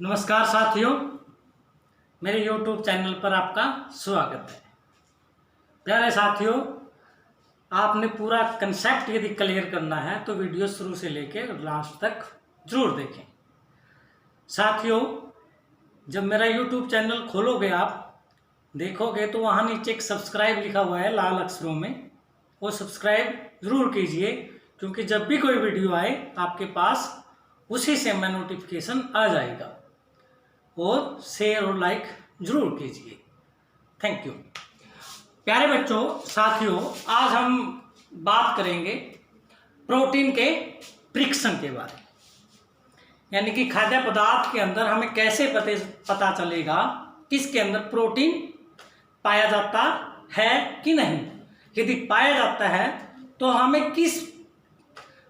नमस्कार साथियों, मेरे YouTube चैनल पर आपका स्वागत है। प्यारे साथियों, आपने पूरा कंसेप्ट यदि क्लियर करना है तो वीडियो शुरू से लेकर लास्ट तक जरूर देखें। साथियों, जब मेरा YouTube चैनल खोलोगे आप देखोगे तो वहाँ नीचे एक सब्सक्राइब लिखा हुआ है लाल अक्षरों में, वो सब्सक्राइब ज़रूर कीजिए, क्योंकि जब भी कोई वीडियो आए आपके पास उसी से मैं नोटिफिकेशन आ जाएगा। और शेयर और लाइक जरूर कीजिए। Thank you. प्यारे बच्चों, साथियों, आज हम बात करेंगे प्रोटीन के परीक्षण के बारे में, यानी कि खाद्य पदार्थ के अंदर हमें कैसे पता चलेगा किसके अंदर प्रोटीन पाया जाता है कि नहीं। यदि पाया जाता है तो हमें किस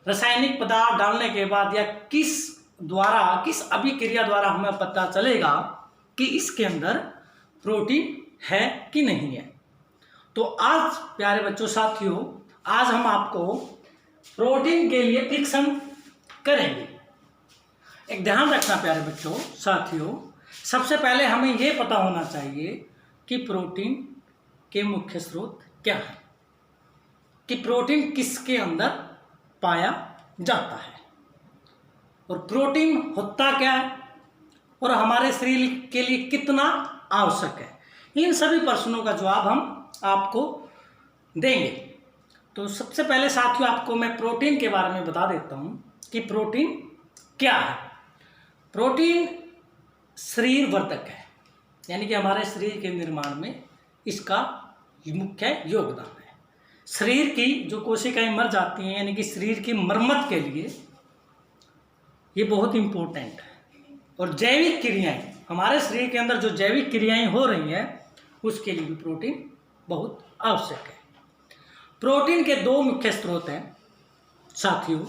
रासायनिक पदार्थ डालने के बाद या किस अभिक्रिया द्वारा हमें पता चलेगा कि इसके अंदर प्रोटीन है कि नहीं है। तो आज प्यारे बच्चों, साथियों, आज हम आपको प्रोटीन के लिए परीक्षण करेंगे। एक ध्यान रखना प्यारे बच्चों, साथियों, सबसे पहले हमें यह पता होना चाहिए कि प्रोटीन के मुख्य स्रोत क्या है, कि प्रोटीन किसके अंदर पाया जाता है और प्रोटीन होता क्या है और हमारे शरीर के लिए कितना आवश्यक है। इन सभी प्रश्नों का जवाब हम आपको देंगे। तो सबसे पहले साथियों, आपको मैं प्रोटीन के बारे में बता देता हूं कि प्रोटीन क्या है। प्रोटीन शरीर वर्धक है, यानी कि हमारे शरीर के निर्माण में इसका मुख्य योगदान है। शरीर की जो कोशिकाएं मर जाती हैं, यानी कि शरीर की मरम्मत के लिए ये बहुत इम्पोर्टेंट है। और जैविक क्रियाएं, हमारे शरीर के अंदर जो जैविक क्रियाएं हो रही हैं उसके लिए भी प्रोटीन बहुत आवश्यक है। प्रोटीन के दो मुख्य स्रोत हैं साथियों,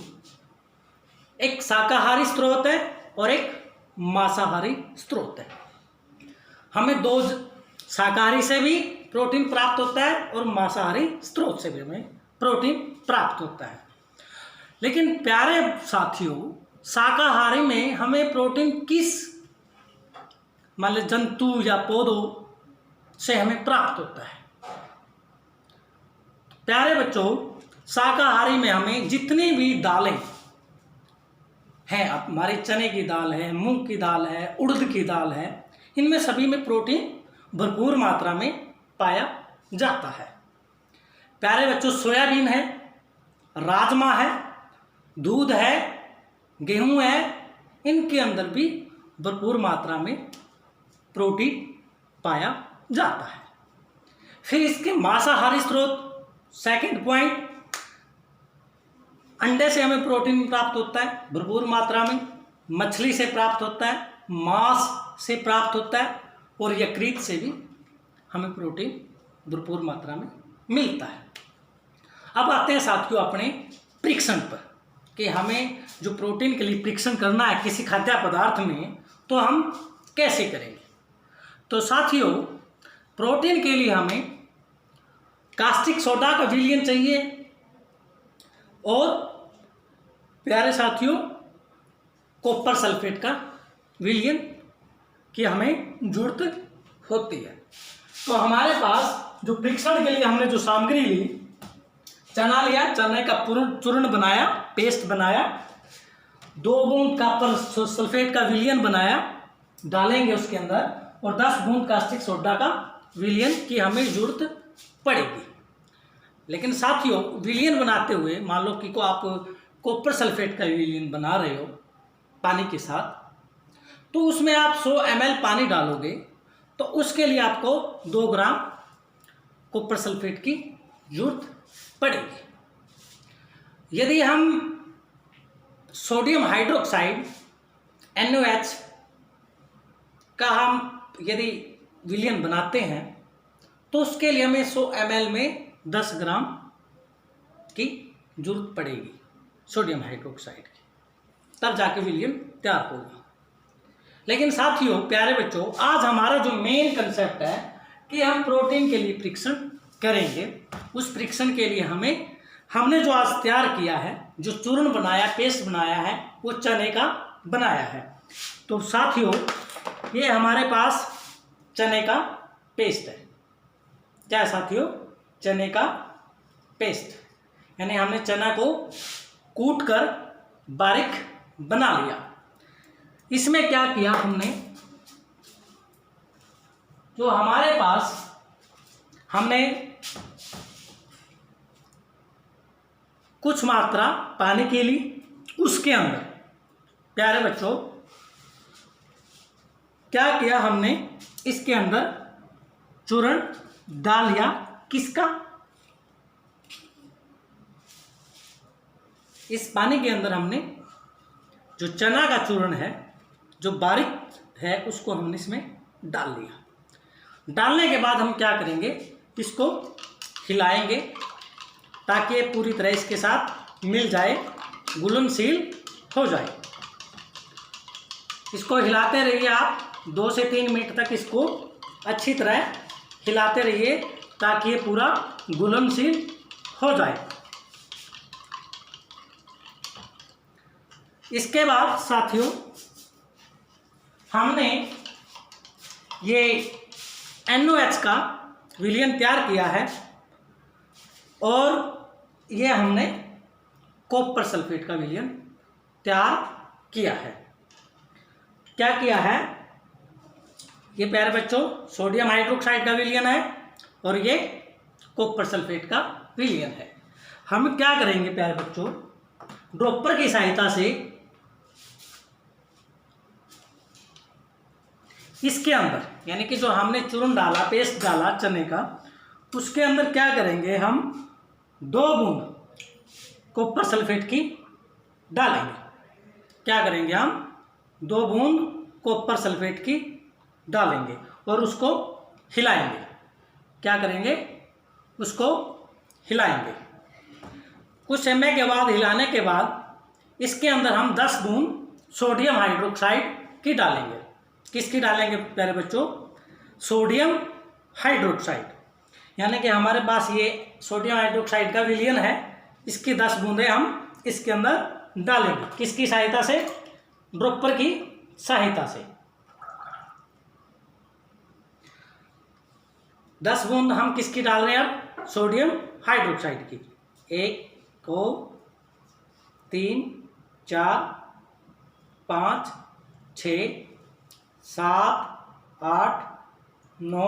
एक शाकाहारी स्रोत है और एक मांसाहारी स्रोत है। हमें दो शाकाहारी से भी प्रोटीन प्राप्त होता है और मांसाहारी स्रोत से भी हमें प्रोटीन प्राप्त होता है। लेकिन प्यारे साथियों, शाकाहारी में हमें प्रोटीन किस मान लीजिए जंतु या पौधों से हमें प्राप्त होता है। प्यारे बच्चों, शाकाहारी में हमें जितनी भी दालें हैं, हमारे चने की दाल है, मूंग की दाल है, उड़द की दाल है, इनमें सभी में प्रोटीन भरपूर मात्रा में पाया जाता है। प्यारे बच्चों, सोयाबीन है, राजमा है, दूध है, गेहूं है, इनके अंदर भी भरपूर मात्रा में प्रोटीन पाया जाता है। फिर इसके मांसाहारी स्रोत, सेकंड पॉइंट, अंडे से हमें प्रोटीन प्राप्त होता है भरपूर मात्रा में, मछली से प्राप्त होता है, मांस से प्राप्त होता है और यकृत से भी हमें प्रोटीन भरपूर मात्रा में मिलता है। अब आते हैं साथियों अपने परीक्षण पर कि हमें जो प्रोटीन के लिए परीक्षण करना है किसी खाद्य पदार्थ में, तो हम कैसे करेंगे। तो साथियों, प्रोटीन के लिए हमें कास्टिक सोडा का विलयन चाहिए और प्यारे साथियों कॉपर सल्फेट का विलयन की हमें जरूरत होती है। तो हमारे पास जो परीक्षण के लिए हमने जो सामग्री ली, चना लिया, चने का चूर्ण बनाया, पेस्ट बनाया, 2 बूंद कॉपर सल्फेट का विलयन बनाया, डालेंगे उसके अंदर, और 10 बूंद कास्टिक सोडा का विलयन की हमें जरूरत पड़ेगी। लेकिन साथियों, विलयन बनाते हुए मान लो कि आप कॉपर सल्फेट का विलयन बना रहे हो पानी के साथ, तो उसमें आप 100 ml पानी डालोगे तो उसके लिए आपको 2 ग्राम कॉपर सल्फेट की जरूरत पड़ेगी। यदि हम सोडियम हाइड्रोक्साइड NaOH का हम यदि विलयन बनाते हैं तो उसके लिए हमें 100 ml में 10 ग्राम की जरूरत पड़ेगी सोडियम हाइड्रोक्साइड की, तब जाके विलयन तैयार होगा। लेकिन साथियों, प्यारे बच्चों, आज हमारा जो मेन कंसेप्ट है कि हम प्रोटीन के लिए परीक्षण करेंगे। उस परीक्षण के लिए हमें हमने जो आज तैयार किया है, जो चूर्ण बनाया, पेस्ट बनाया है, वो चने का बनाया है। तो साथियों, ये हमारे पास चने का पेस्ट है। क्या है साथियों? चने का पेस्ट, यानी हमने चना को कूट कर बारीक बना लिया। इसमें क्या किया हमने, जो हमारे पास हमने कुछ मात्रा पानी की ली, उसके अंदर प्यारे बच्चों क्या किया हमने, इसके अंदर चूर्ण डाल लिया। किसका? इस पानी के अंदर हमने जो चना का चूर्ण है, जो बारीक है, उसको हमने इसमें डाल दिया। डालने के बाद हम क्या करेंगे, इसको हिलाएंगे ताकि ये पूरी तरह इसके साथ मिल जाए, घुलनशील हो जाए। इसको हिलाते रहिए आप 2 से 3 मिनट तक, इसको अच्छी तरह हिलाते रहिए ताकि ये पूरा घुलनशील हो जाए। इसके बाद साथियों, हमने ये NOH का विलयन तैयार किया है और ये हमने कॉपर सल्फेट का विलयन तैयार किया है। क्या किया है? ये प्यारे बच्चों सोडियम हाइड्रोक्साइड का विलयन है और ये कॉपर सल्फेट का विलयन है। हम क्या करेंगे प्यारे बच्चों, ड्रॉपर की सहायता से इसके अंदर, यानी कि जो हमने चूर्ण डाला, पेस्ट डाला चने का, उसके अंदर क्या करेंगे, हम 2 बूंद कॉपर सल्फेट की डालेंगे। क्या करेंगे, हम 2 बूंद कॉपर सल्फेट की डालेंगे और उसको हिलाएंगे। क्या करेंगे, उसको हिलाएंगे। कुछ समय के बाद, हिलाने के बाद इसके अंदर हम 10 बूंद सोडियम हाइड्रोक्साइड की डालेंगे। किसकी डालेंगे प्यारे बच्चों? सोडियम हाइड्रोक्साइड, यानी कि हमारे पास ये सोडियम हाइड्रोक्साइड का विलयन है, इसकी 10 बूंदें हम इसके अंदर डालेंगे। किसकी सहायता से? ड्रॉपर की सहायता से। 10 बूंद हम किसकी डाल रहे हैं अब? सोडियम हाइड्रोक्साइड की। 1 2 3 4 5 6 7 8 9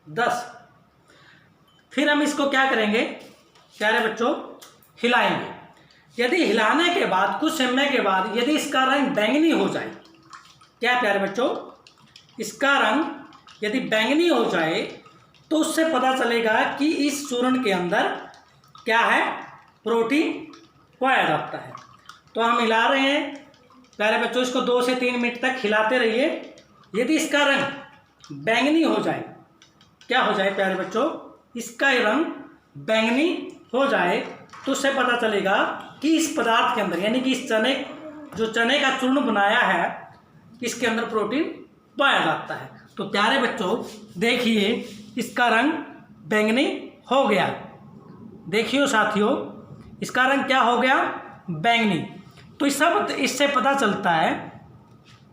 10। फिर हम इसको क्या करेंगे प्यारे बच्चों, हिलाएंगे। यदि हिलाने के बाद कुछ समय के बाद यदि इसका रंग बैंगनी हो जाए, क्या प्यारे बच्चों, इसका रंग यदि बैंगनी हो जाए तो उससे पता चलेगा कि इस चूर्ण के अंदर क्या है, प्रोटीन पाया जाता है। तो हम हिला रहे हैं प्यारे बच्चों, इसको 2 से 3 मिनट तक हिलाते रहिए। यदि इसका रंग बैंगनी हो जाए, क्या हो जाए प्यारे बच्चों, इसका रंग बैंगनी हो जाए तो उससे पता चलेगा कि इस पदार्थ के अंदर, यानी कि इस चने, जो चने का चूर्ण बनाया है, इसके अंदर प्रोटीन पाया जाता है। तो प्यारे बच्चों देखिए, इसका रंग बैंगनी हो गया। देखियो साथियों, इसका रंग क्या हो गया, बैंगनी। तो इससे पता चलता है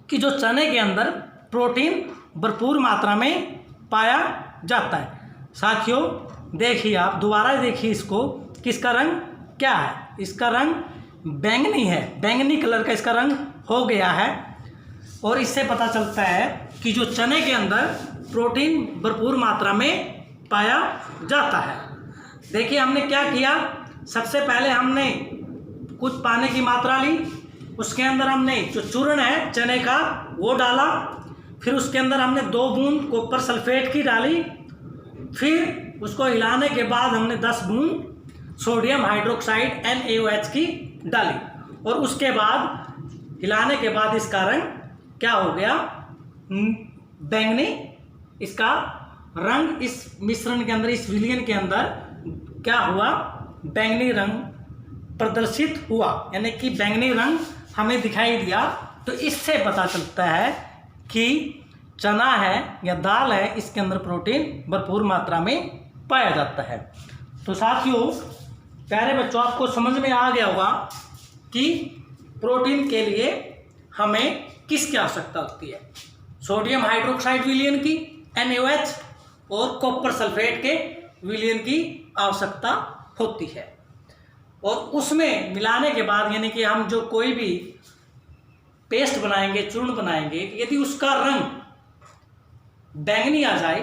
कि जो चने के अंदर प्रोटीन भरपूर मात्रा में पाया जाता है। साथियों देखिए, आप दोबारा देखिए इसको, कि इसका रंग क्या है, इसका रंग बैंगनी है, बैंगनी कलर का इसका रंग हो गया है। और इससे पता चलता है कि जो चने के अंदर प्रोटीन भरपूर मात्रा में पाया जाता है। देखिए हमने क्या किया, सबसे पहले हमने कुछ पानी की मात्रा ली, उसके अंदर हमने जो चूर्ण है चने का वो डाला, फिर उसके अंदर हमने 2 बूंद कॉपर सल्फेट की डाली, फिर उसको हिलाने के बाद हमने 10 बूंद सोडियम हाइड्रोक्साइड NaOH की डाली और उसके बाद हिलाने के बाद इसका रंग क्या हो गया, बैंगनी। इसका रंग इस मिश्रण के अंदर, इस विलयन के अंदर क्या हुआ, बैंगनी रंग प्रदर्शित हुआ, यानी कि बैंगनी रंग हमें दिखाई दिया। तो इससे पता चलता है कि चना है या दाल है, इसके अंदर प्रोटीन भरपूर मात्रा में पाया जाता है। तो साथियों प्यारे बच्चों, आपको समझ में आ गया होगा कि प्रोटीन के लिए हमें किसकी आवश्यकता होती है। सोडियम हाइड्रोक्साइड विलयन की NaOH और कॉपर सल्फेट के विलयन की आवश्यकता होती है। और उसमें मिलाने के बाद यानी कि हम जो कोई भी पेस्ट बनाएंगे, चूर्ण बनाएंगे, यदि उसका रंग बैंगनी आ जाए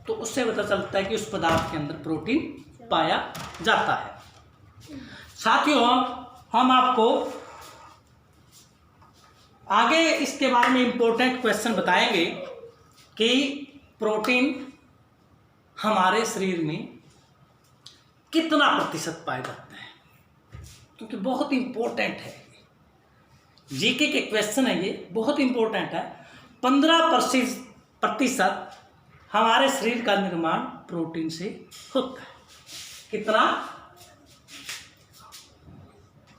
तो उससे पता चलता है कि उस पदार्थ के अंदर प्रोटीन पाया जाता है। साथियों, हम आपको आगे इसके बारे में इंपॉर्टेंट क्वेश्चन बताएंगे कि प्रोटीन हमारे शरीर में कितना प्रतिशत पाया जाता है, क्योंकि बहुत इंपॉर्टेंट है। जीके के क्वेश्चन है, ये बहुत इंपॉर्टेंट है। 15% हमारे शरीर का निर्माण प्रोटीन से होता है। कितना?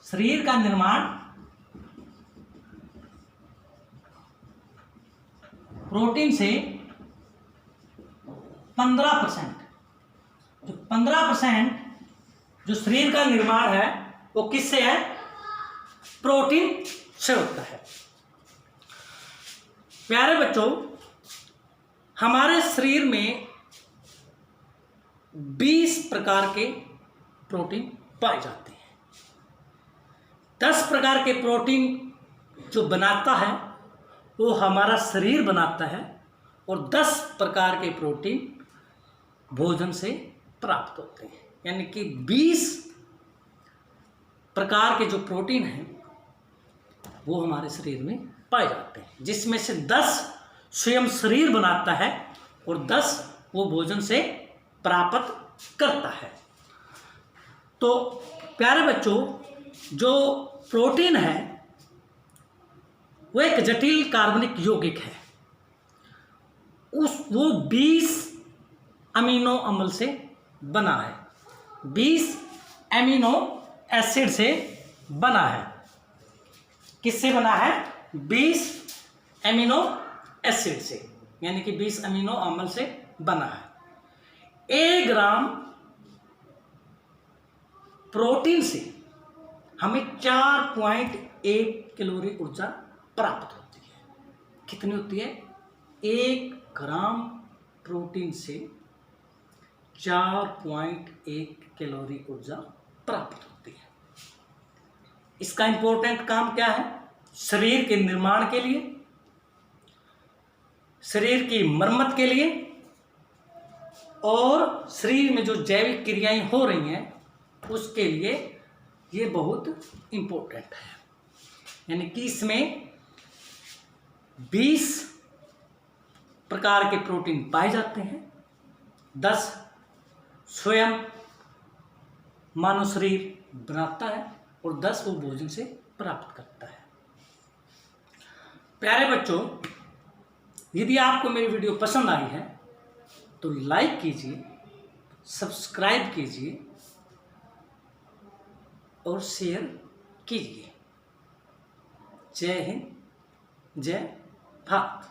शरीर का निर्माण प्रोटीन से 15%। जो 15% जो शरीर का निर्माण है वो किससे है? प्रोटीन से होता है। प्यारे बच्चों, हमारे शरीर में 20 प्रकार के प्रोटीन पाए जाते हैं। 10 प्रकार के प्रोटीन जो बनाता है वो हमारा शरीर बनाता है, और 10 प्रकार के प्रोटीन भोजन से प्राप्त होते हैं। यानी कि 20 प्रकार के जो प्रोटीन हैं वो हमारे शरीर में पाए जाते हैं, जिसमें से 10 स्वयं शरीर बनाता है और 10 वो भोजन से प्राप्त करता है। तो प्यारे बच्चों, जो प्रोटीन है वो एक जटिल कार्बनिक यौगिक है। वो 20 अमीनो अम्ल से बना है, 20 एमिनो एसिड से बना है। किससे बना है? 20 एमिनो एसिड से, यानी कि 20 अमीनो अम्ल से बना है। 1 ग्राम प्रोटीन से हमें 4.1 कैलोरी ऊर्जा प्राप्त होती है। कितनी होती है? 1 ग्राम प्रोटीन से 4.1 कैलोरी ऊर्जा प्राप्त होती है। इसका इंपॉर्टेंट काम क्या है? शरीर के निर्माण के लिए, शरीर की मरम्मत के लिए, और शरीर में जो जैविक क्रियाएं हो रही हैं उसके लिए ये बहुत इंपॉर्टेंट है। यानी कि इसमें 20 प्रकार के प्रोटीन पाए जाते हैं। 10 स्वयं मानव शरीर बनाता है और 10 वो भोजन से प्राप्त करता है। प्यारे बच्चों, यदि आपको मेरी वीडियो पसंद आई है तो लाइक कीजिए, सब्सक्राइब कीजिए और शेयर कीजिए। जय हिंद, जय भारत।